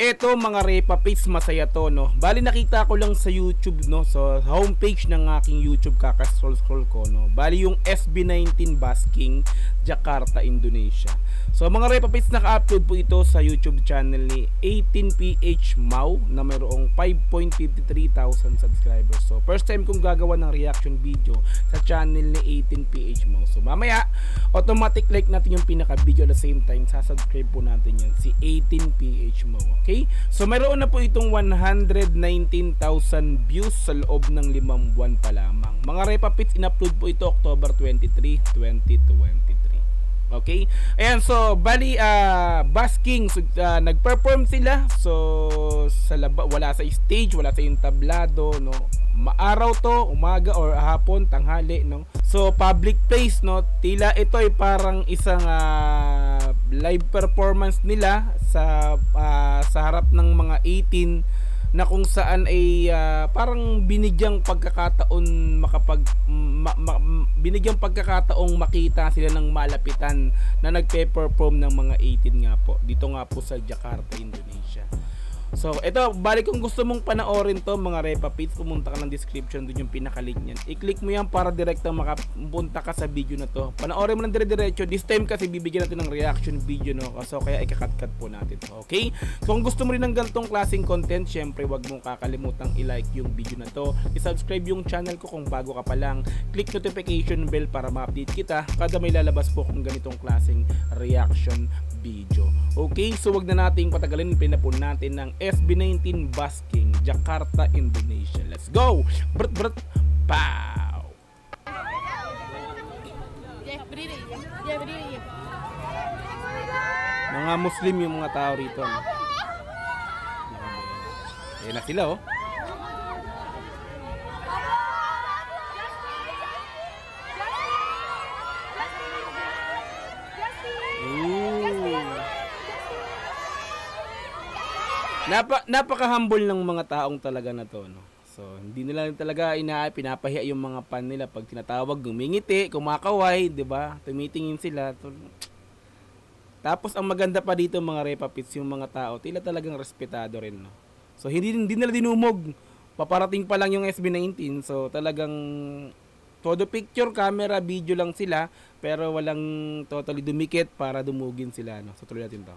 eto mga Repa Pits, masaya to, no. Bali nakita ko lang sa YouTube, no. So homepage ng aking YouTube, kaka-scroll ko, no. Bali yung SB19 Basking, Jakarta, Indonesia. So mga Repa Pits, naka-upload po ito sa YouTube channel ni 18PH Mau na mayroong 5.53,000 subscribers. So first time kong gagawa ng reaction video sa channel ni 18PH Mau. So mamaya automatic like natin yung pinaka video, at the same time sasubscribe po natin yan, si 18PH Mau. Okay? So mayroon na po itong 119,000 views sa loob ng 5 buwan pa lamang. Mga Repa Pits, in-upload po ito October 23, 2023. Okay? Ayan, so bali basking, so, nag-perform sila. So sa wala sa stage, wala sa yung tablado, no. Maaraw to, umaga or hapon, tanghali, no. So public place, no. Tila ito ay parang isang live performance nila sa harap ng mga 18 na kung saan ay parang binigyang pagkakataon binigyang pagkakataong makita sila ng malapitan na nagpe-perform ng mga 18 nga po dito nga po sa Jakarta, Indonesia. So ito, balik kung gusto mong panoorin to mga Repa Pits, pumunta ka ng description, doon yung pinaka-link niyan. I-click mo yan para direktang makapunta ka sa video na to. Panoorin mo ng dire-diretso. This time kasi bibigyan natin ng reaction video, no. So kaya ikakat-cut po natin to. Okay? So kung gusto mo rin ng ganitong klaseng content, syempre wag mong kakalimutang i-like yung video na to. I-subscribe yung channel ko kung bago ka pa lang. Click notification bell para ma-update kita kada may lalabas po kung ganitong klaseng reaction video. Okay? So wag na nating patagalin, pinapun natin ng SB19 Basking, Jakarta, Indonesia. Let's go! Brut brut! Pow! Mga Muslim yung mga tao rito, no? Ayan na sila, oh. Napaka-humble ng mga taong talaga na to, no? So, hindi nila talaga pinapahiya yung mga fan nila pag tinatawag, gumingiti, kumakaway, 'di ba? Tumitingin sila. Tapos ang maganda pa dito mga Repa Pits, yung mga tao, tila talagang respetado rin, no? So, hindi nila dinumog. Paparating pa lang yung SB19. So, talagang todo picture, camera, video lang sila, pero walang totally dumikit para dumugin sila, no? So, tuloy natin 'to.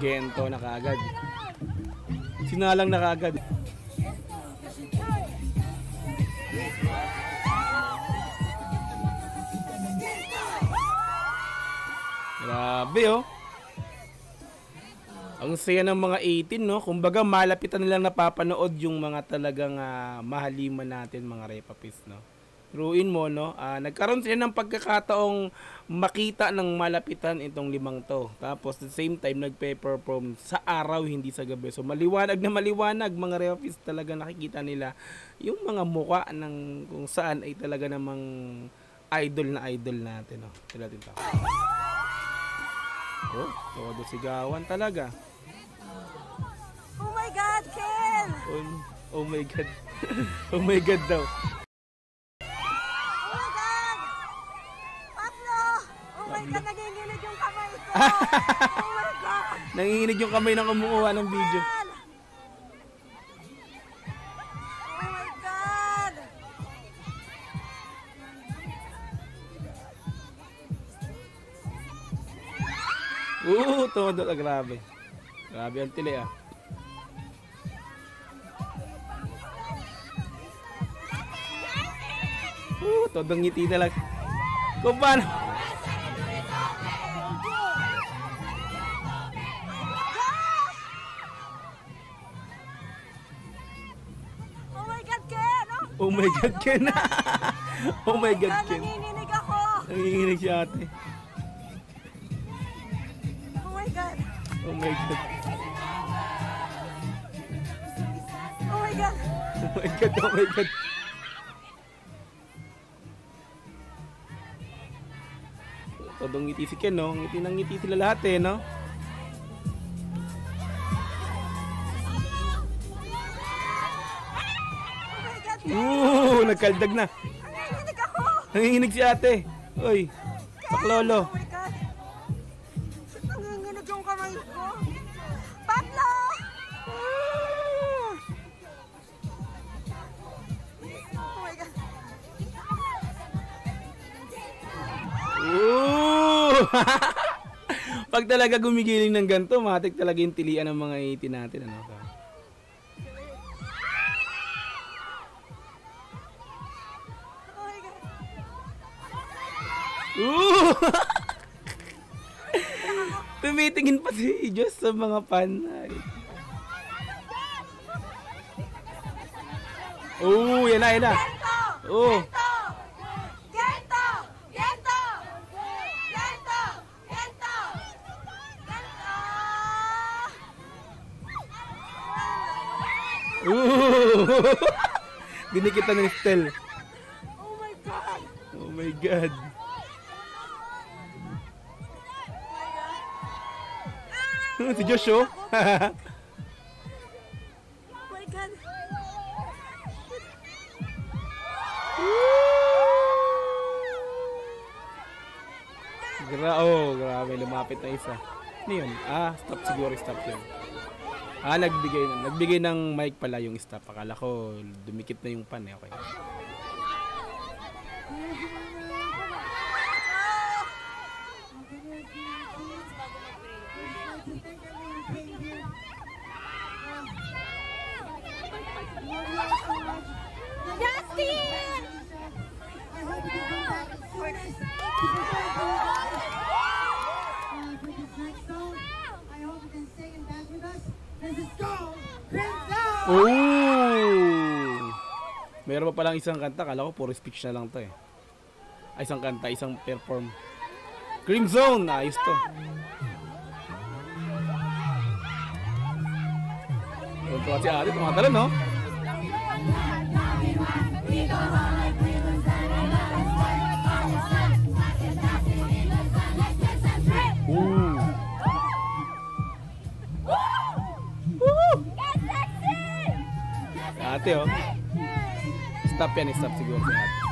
Gento na kaagad. Sinalang na kaagad. Grabe, oh. Ang saya ng mga 18, no? Kumbaga malapitan nilang napapanood yung mga talagang mahaliman natin mga Repa Pits, no? Ruin mo, no? Nagkaroon sila ng pagkakataong makita ng malapitan itong 5 to. Tapos at the same time nagpe-perform sa araw, hindi sa gabi. So maliwanag na maliwanag mga Repa Pits, talaga nakikita nila yung mga mukha ng kung saan ay talaga namang idol na idol natin, no? Tila natin to. Oh, todo sigawan talaga. Oh my God, Ken! Oh my God. Oh my God daw. Nanginginig yung kamay ko. Oh my God. Nanginginig yung kamay ng kumukuha ng video. Oh my God. Todo. Grabe. Grabe ang tili, ah. Todong ngiti na lang. Kung paano? Oh my God, Ken! Oh my God, Ken! Nanginginig ako! Nanginginig si ate. Oh my God! Oh my God! Oh my God! Oh my God! Oh my God! Todong ngiti si Ken, no? Ngiti ng ngiti sila lahat, eh, no? Nagkaldag na. Nanginginig ako. Nanginginig si ate. Uy, paklolo. Oh my God. Nanginginig yung kamay ko. Pablo! Oh my God. Pag talaga gumigiling ng ganito, matik talaga yung tilian ng mga iti natin, ano? Oh my God. Tumitingin pa si Diyos sa mga panay. Yan na, yan na. Oh. Gento! Gento! Gento! Gento! Dinikitan ng Estel. Oh my God! Oh my God. Si Josh, oh. Oh my God! Grabe, lumapit na isa. Ano yun? Stop siguro, stop yun. Nagbigay ng mic pala yung stop. Akala ko, dumikit na yung pan, eh. Okay. Justin! Meron pa palang isang kanta. Kala ko puro speech na lang to, eh. Isang kanta, isang perform. Cream Zone! Ayos to. Tuntua si ate, tumatala, no? Ate, oh. Stop yan, stop siguro si ate.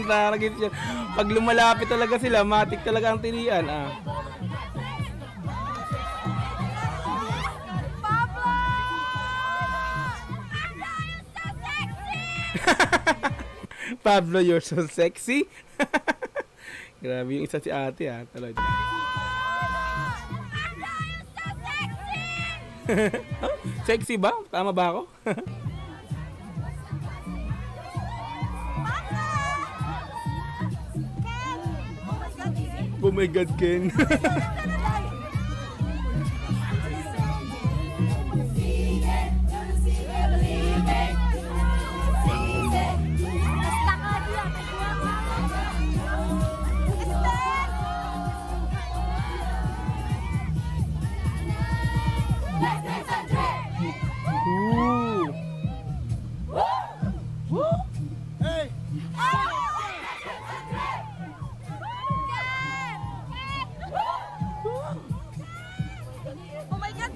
Target siya. Pag lumalapit talaga sila, matik talaga ang tilian, Pablo, you're so sexy. Grabe yung isa si ate, Tuloy. Sexy ba? Tama ba ako? Oh my God, Ken.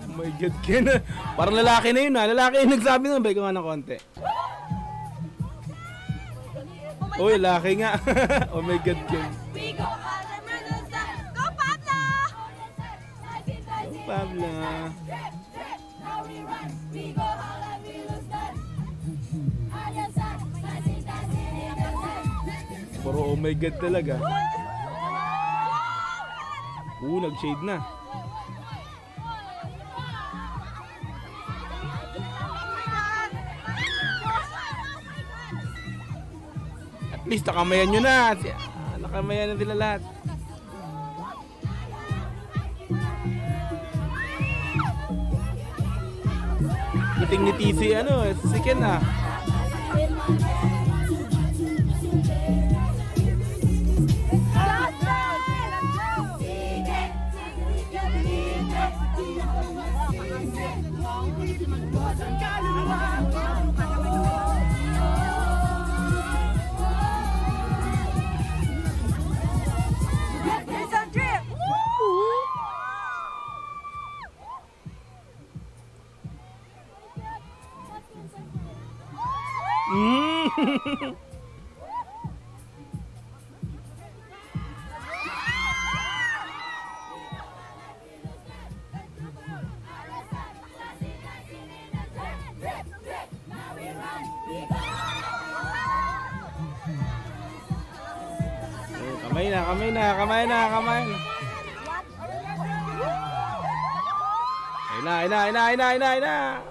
Oh my God, Ken. Parang lalaki na yun, Lalaki yung nagsabi na. Bay ko nga ng konti. Oh, lalaki nga. Oh my God, Ken. Go, Pablo! Go, Pablo. Puro oh my God talaga. Nag-shade na. At least nakamayan nyo na. Nakamayan na sila lahat. Iting-ngiti si Ken, It's a drip! Kamay na, kamay na, kamay na, kamay na. Ayun na.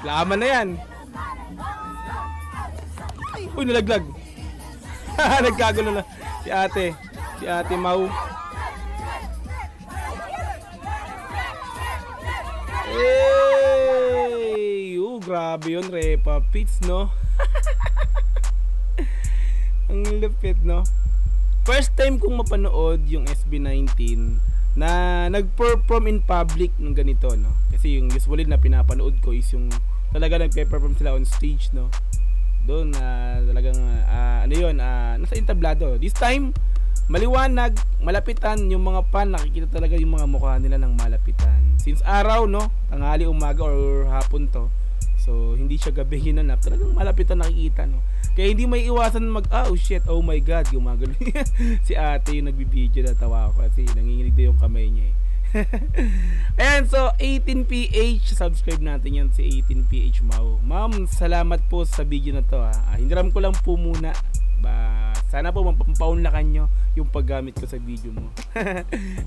Laman na yan. Uy, nalaglag. Nagkagulo na. Si ate Mau. Hey! Grabe yun, Repa Pits, no? Ang lupit, no? First time kong mapanood yung SB19 na nag-perform in public ng ganito, no? Kasi yung usually na pinapanood ko is yung talaga nagpe-perform sila on stage, no? Doon talagang nasa entablado. This time maliwanag, malapitan yung mga fan, nakikita talaga yung mga mukha nila ng malapitan. Since araw, no? Tanghali, umaga or hapon to. So hindi siya gabi hinanap, talagang malapitan nakikita, no? Kaya hindi may iwasan oh shit, oh my god, gumagano. Si ate yung nagbibideo, natawa ako kasi nanginginig daw yung kamay niya eh. Ayan, so 18PH, subscribe natin yan si 18PH Mau. Ma'am, salamat po sa video na to ha. Hiniram ko lang po muna. Sana po mapapaunlakan nyo yung paggamit ko sa video mo.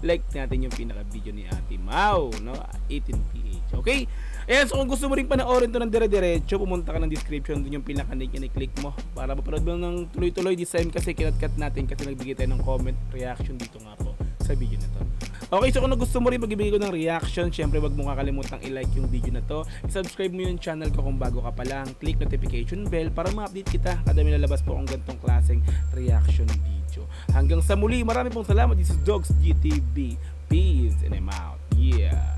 Like natin yung pinaka video ni Ate Mau, no? 18PH. Okay? Ayan, so kung gusto mo rin panoorin to ng dire-diretso, pumunta ka ng description, dun yung pinaka-link yan, i-click mo para mapanood mo ng tuloy-tuloy. This time kasi kinat-cut natin kasi nagbigay tayo ng comment reaction dito nga po sa video na to. Okay, so kung gusto mo rin magbibigay ko ng reaction, syempre wag mo kakalimutang i-like yung video na to. I-subscribe mo yung channel ko kung bago ka pa lang. Click notification bell para ma-update kita kada may lalabas po akong ganitong klaseng reaction video. Hanggang sa muli, marami pong salamat. This is Dogs GTV. Peace and I'm out. Yeah.